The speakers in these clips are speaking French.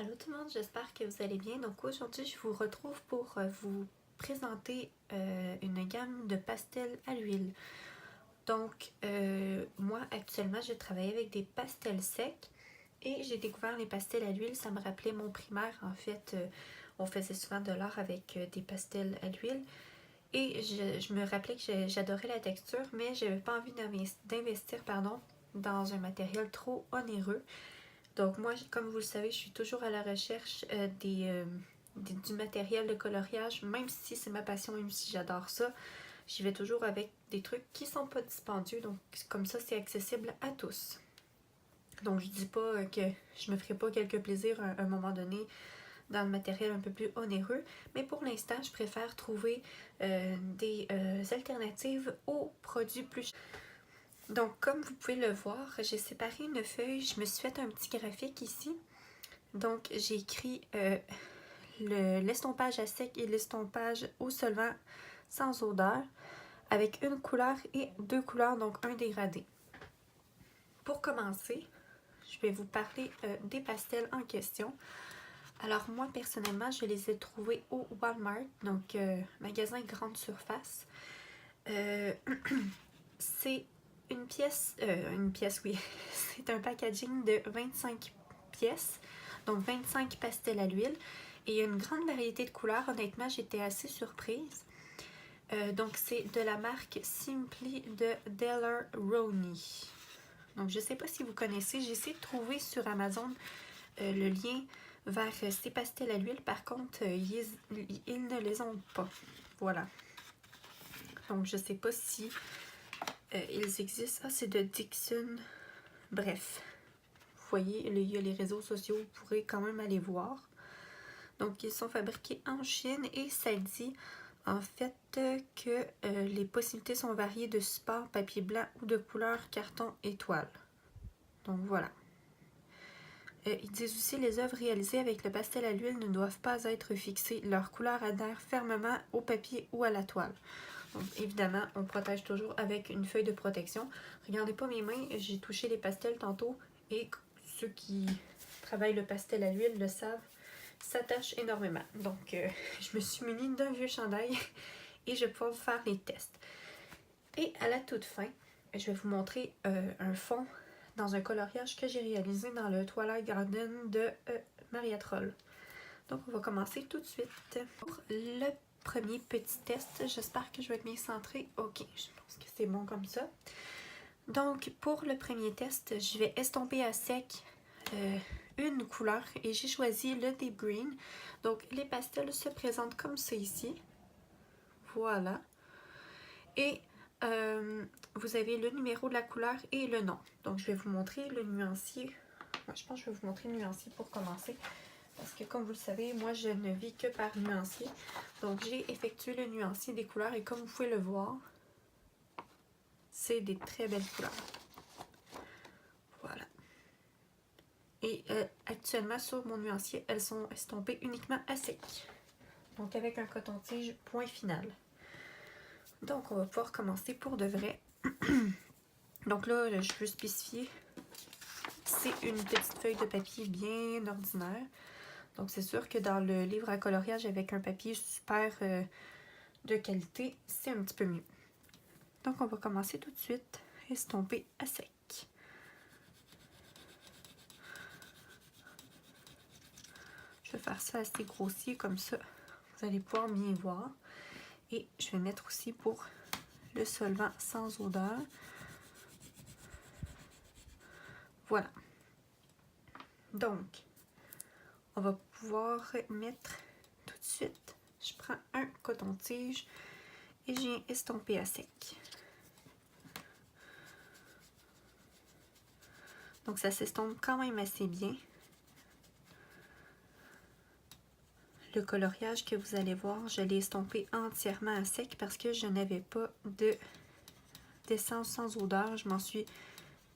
Allô tout le monde, j'espère que vous allez bien. Donc aujourd'hui, je vous retrouve pour vous présenter une gamme de pastels à l'huile. Donc moi actuellement, je travaille avec des pastels secs et j'ai découvert les pastels à l'huile. Ça me rappelait mon primaire. En fait, on faisait souvent de l'art avec des pastels à l'huile. Et je me rappelais que j'adorais la texture, mais je n'avais pas envie d'investir dans un matériel trop onéreux. Donc moi, comme vous le savez, je suis toujours à la recherche du matériel de coloriage, même si c'est ma passion, même si j'adore ça. J'y vais toujours avec des trucs qui sont pas dispendieux, donc comme ça, c'est accessible à tous. Donc je dis pas que je me ferai pas quelques plaisirs à un moment donné dans le matériel un peu plus onéreux, mais pour l'instant, je préfère trouver des alternatives aux produits plus chers. Donc, comme vous pouvez le voir, j'ai séparé une feuille, je me suis fait un petit graphique ici. Donc, j'ai écrit l'estompage à sec et l'estompage au solvant sans odeur, avec une couleur et deux couleurs, donc un dégradé. Pour commencer, je vais vous parler des pastels en question. Alors, moi, personnellement, je les ai trouvés au Walmart, donc magasin grande surface. C'est une pièce, oui, c'est un packaging de 25 pièces, donc 25 pastels à l'huile. Et il y a une grande variété de couleurs, honnêtement, j'étais assez surprise. Donc c'est de la marque Simply de Daler-Rowney. Donc je ne sais pas si vous connaissez, j'ai essayé de trouver sur Amazon le lien vers ces pastels à l'huile. Par contre, ils ne les ont pas. Voilà. Donc je ne sais pas si ils existent. Ah, c'est de Dixon. Bref, vous voyez, il y a les réseaux sociaux, vous pourrez quand même aller voir. Donc, ils sont fabriqués en Chine et ça dit en fait que les possibilités sont variées de support, papier blanc ou de couleur carton étoile. Donc, voilà. Ils disent aussi les œuvres réalisées avec le pastel à l'huile ne doivent pas être fixées. Leur couleur adhère fermement au papier ou à la toile. Donc, évidemment, on protège toujours avec une feuille de protection. Regardez pas mes mains, j'ai touché les pastels tantôt et ceux qui travaillent le pastel à l'huile le savent, s'attache énormément. Donc, je me suis munie d'un vieux chandail et je vais pouvoir vous faire les tests. Et à la toute fin, je vais vous montrer un fond dans un coloriage que j'ai réalisé dans le Twilight Garden de Maria Troll. Donc, on va commencer tout de suite. Pour le premier petit test, j'espère que je vais être bien centrée. Ok, je pense que c'est bon comme ça. Donc, pour le premier test, je vais estomper à sec une couleur et j'ai choisi le Deep Green. Donc, les pastels se présentent comme ça ici. Voilà. Et vous avez le numéro de la couleur et le nom. Donc, je vais vous montrer le nuancier. Moi, je pense que je vais vous montrer le nuancier pour commencer. Parce que comme vous le savez, moi je ne vis que par nuancier. Donc j'ai effectué le nuancier des couleurs et comme vous pouvez le voir, c'est des très belles couleurs. Voilà. Et actuellement sur mon nuancier, elles sont estompées uniquement à sec. Donc avec un coton-tige point final. Donc on va pouvoir commencer pour de vrai. Donc là, je veux spécifier, c'est une petite feuille de papier bien ordinaire. Donc c'est sûr que dans le livre à coloriage avec un papier super de qualité, c'est un petit peu mieux. Donc on va commencer tout de suite, estomper à sec. Je vais faire ça assez grossier comme ça, vous allez pouvoir bien voir. Et je vais mettre aussi pour le solvant sans odeur. Voilà. Donc, on va pouvoir mettre tout de suite. Je prends un coton-tige et je viens estomper à sec. Donc ça s'estompe quand même assez bien. Le coloriage que vous allez voir, je l'ai estompé entièrement à sec parce que je n'avais pas d'essence sans odeur. Je m'en suis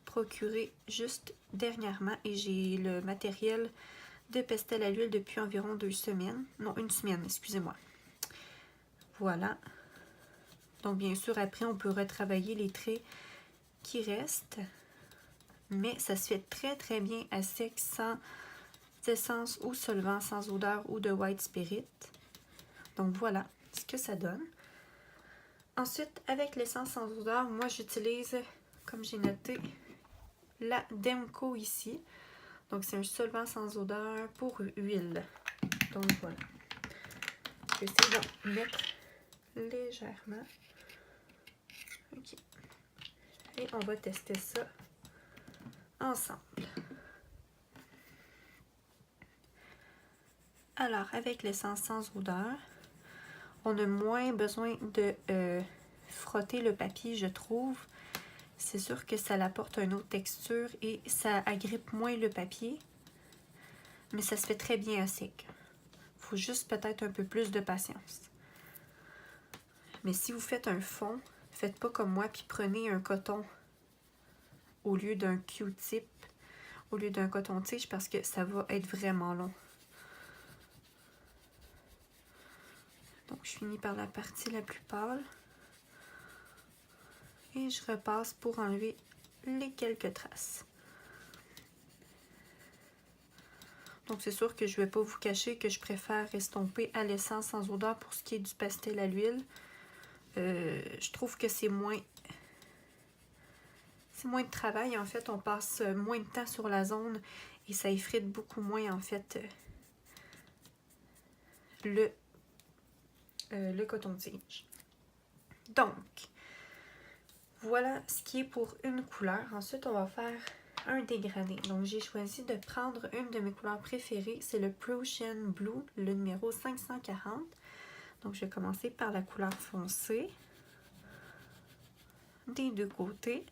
procuré juste dernièrement et j'ai le matériel de pastel à l'huile depuis environ 2 semaines. Non, une semaine, excusez-moi. Voilà. Donc bien sûr, après, on peut retravailler les traits qui restent. Mais ça se fait très très bien à sec sans essence ou solvant sans odeur ou de white spirit. Donc voilà ce que ça donne. Ensuite, avec l'essence sans odeur, moi j'utilise, comme j'ai noté, la Demco ici. Donc c'est un solvant sans odeur pour huile. Donc voilà. Je vais essayer d'en mettre légèrement. Ok. Et on va tester ça ensemble. Alors, avec l'essence sans odeur, on a moins besoin de frotter le papier, je trouve. C'est sûr que ça apporte une autre texture et ça agrippe moins le papier. Mais ça se fait très bien à sec. Il faut juste peut-être un peu plus de patience. Mais si vous faites un fond, faites pas comme moi, puis prenez un coton au lieu d'un Q-tip, au lieu d'un coton-tige, parce que ça va être vraiment long. Donc, je finis par la partie la plus pâle. Et je repasse pour enlever les quelques traces. Donc, c'est sûr que je ne vais pas vous cacher que je préfère estomper à l'essence sans odeur pour ce qui est du pastel à l'huile. Je trouve que c'est moins de travail. En fait, on passe moins de temps sur la zone et ça effrite beaucoup moins, en fait, le coton-tige. Donc, voilà ce qui est pour une couleur. Ensuite, on va faire un dégradé. Donc, j'ai choisi de prendre une de mes couleurs préférées. C'est le Prussian Blue, le numéro 540. Donc, je vais commencer par la couleur foncée des deux côtés.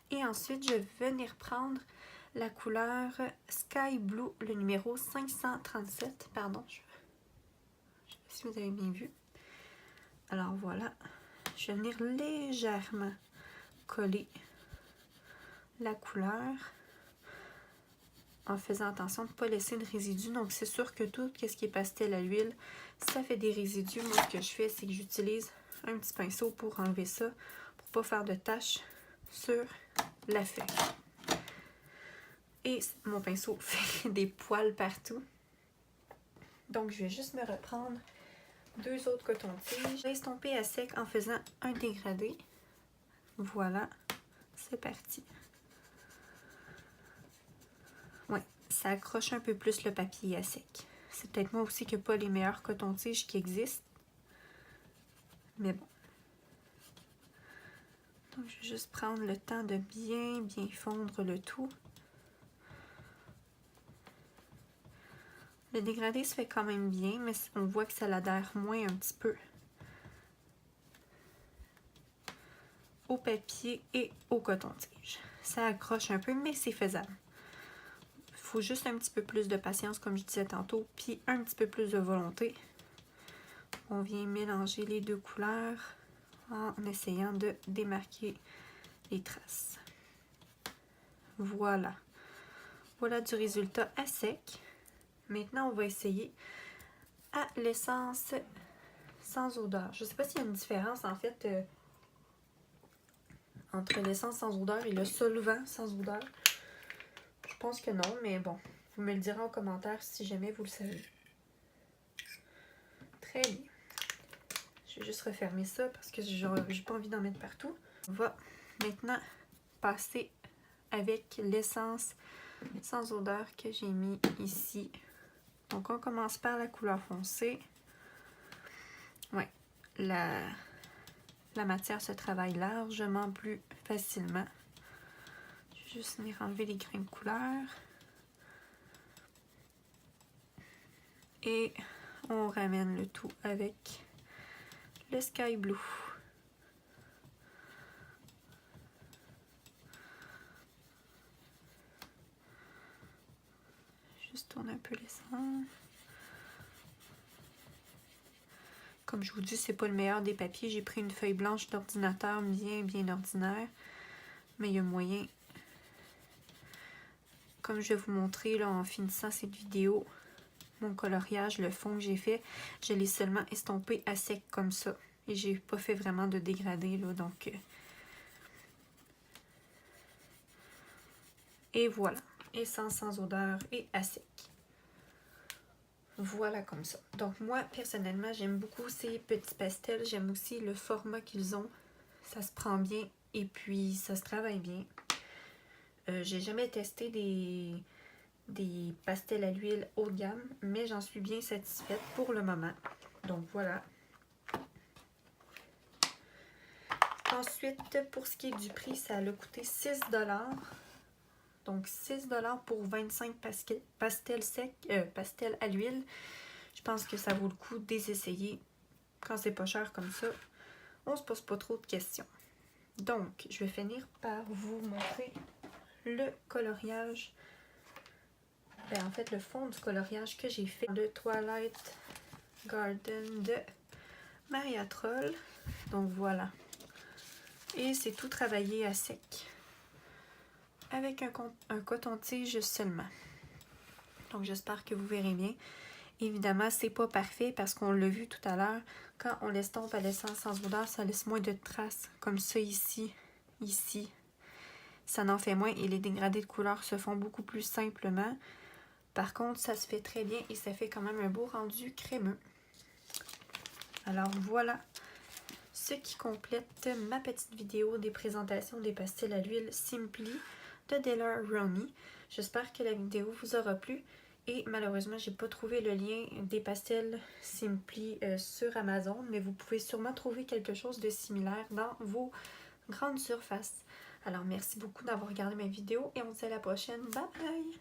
Et ensuite, je vais venir prendre la couleur Sky Blue, le numéro 537. Pardon, je ne sais pas si vous avez bien vu. Alors voilà, je vais venir légèrement coller la couleur en faisant attention de ne pas laisser de résidus. Donc c'est sûr que tout ce qui est pastel à l'huile, ça fait des résidus. Moi ce que je fais, c'est que j'utilise un petit pinceau pour enlever ça, pour ne pas faire de taches sur la feuille. Et mon pinceau fait des poils partout. Donc je vais juste me reprendre deux autres cotons-tiges. Je vais estomper à sec en faisant un dégradé. Voilà, c'est parti. Ouais, ça accroche un peu plus le papier à sec. C'est peut-être moi aussi qui n'ai pas les meilleurs cotons-tiges qui existent. Mais bon. Donc, je vais juste prendre le temps de bien fondre le tout. Le dégradé se fait quand même bien, mais on voit que ça l'adhère moins un petit peu au papier et au coton-tige. Ça accroche un peu, mais c'est faisable. Il faut juste un petit peu plus de patience, comme je disais tantôt, puis un petit peu plus de volonté. On vient mélanger les deux couleurs en essayant de démarquer les traces. Voilà. Voilà du résultat à sec. Maintenant, on va essayer à l'essence sans odeur. Je ne sais pas s'il y a une différence, en fait, entre l'essence sans odeur et le solvant sans odeur. Je pense que non, mais bon, vous me le direz en commentaire si jamais vous le savez. Très bien. Je vais juste refermer ça parce que j'ai pas envie d'en mettre partout. On va maintenant passer avec l'essence sans odeur que j'ai mis ici. Donc on commence par la couleur foncée. Ouais, la matière se travaille largement plus facilement. Je vais juste venir enlever les grains de couleur. Et on ramène le tout avec le Sky Blue. Juste tourner un peu l'essence. Comme je vous dis, c'est pas le meilleur des papiers. J'ai pris une feuille blanche d'ordinateur bien ordinaire. Mais il y a moyen. Comme je vais vous montrer là, en finissant cette vidéo, mon coloriage, le fond que j'ai fait, je l'ai seulement estompé à sec comme ça. Et j'ai pas fait vraiment de dégradé là, donc... Et voilà, essence sans odeur et à sec. Voilà comme ça. Donc moi, personnellement, j'aime beaucoup ces petits pastels. J'aime aussi le format qu'ils ont. Ça se prend bien et puis ça se travaille bien. J'ai jamais testé des pastels à l'huile haut de gamme, mais j'en suis bien satisfaite pour le moment. Donc voilà. Ensuite, pour ce qui est du prix, ça a coûté 6 $. Donc 6 $ pour 25 pastels secs, pastels à l'huile. Je pense que ça vaut le coup de les essayer. Quand c'est pas cher comme ça, on se pose pas trop de questions. Donc, je vais finir par vous montrer le coloriage. En fait, le fond du coloriage que j'ai fait de Twilight Garden de Maria Troll. Donc voilà. Et c'est tout travaillé à sec. Avec un coton-tige seulement. Donc j'espère que vous verrez bien. Évidemment, c'est pas parfait parce qu'on l'a vu tout à l'heure. Quand on l'estompe à l'essence sans odeur, ça laisse moins de traces. Comme ça ici, ça n'en fait moins et les dégradés de couleur se font beaucoup plus simplement. Par contre, ça se fait très bien et ça fait quand même un beau rendu crémeux. Alors voilà ce qui complète ma petite vidéo des présentations des pastels à l'huile Simply de Daler Rowney. J'espère que la vidéo vous aura plu. Et malheureusement, j'ai pas trouvé le lien des pastels Simply sur Amazon, mais vous pouvez sûrement trouver quelque chose de similaire dans vos grandes surfaces. Alors merci beaucoup d'avoir regardé ma vidéo et on se dit à la prochaine. Bye bye!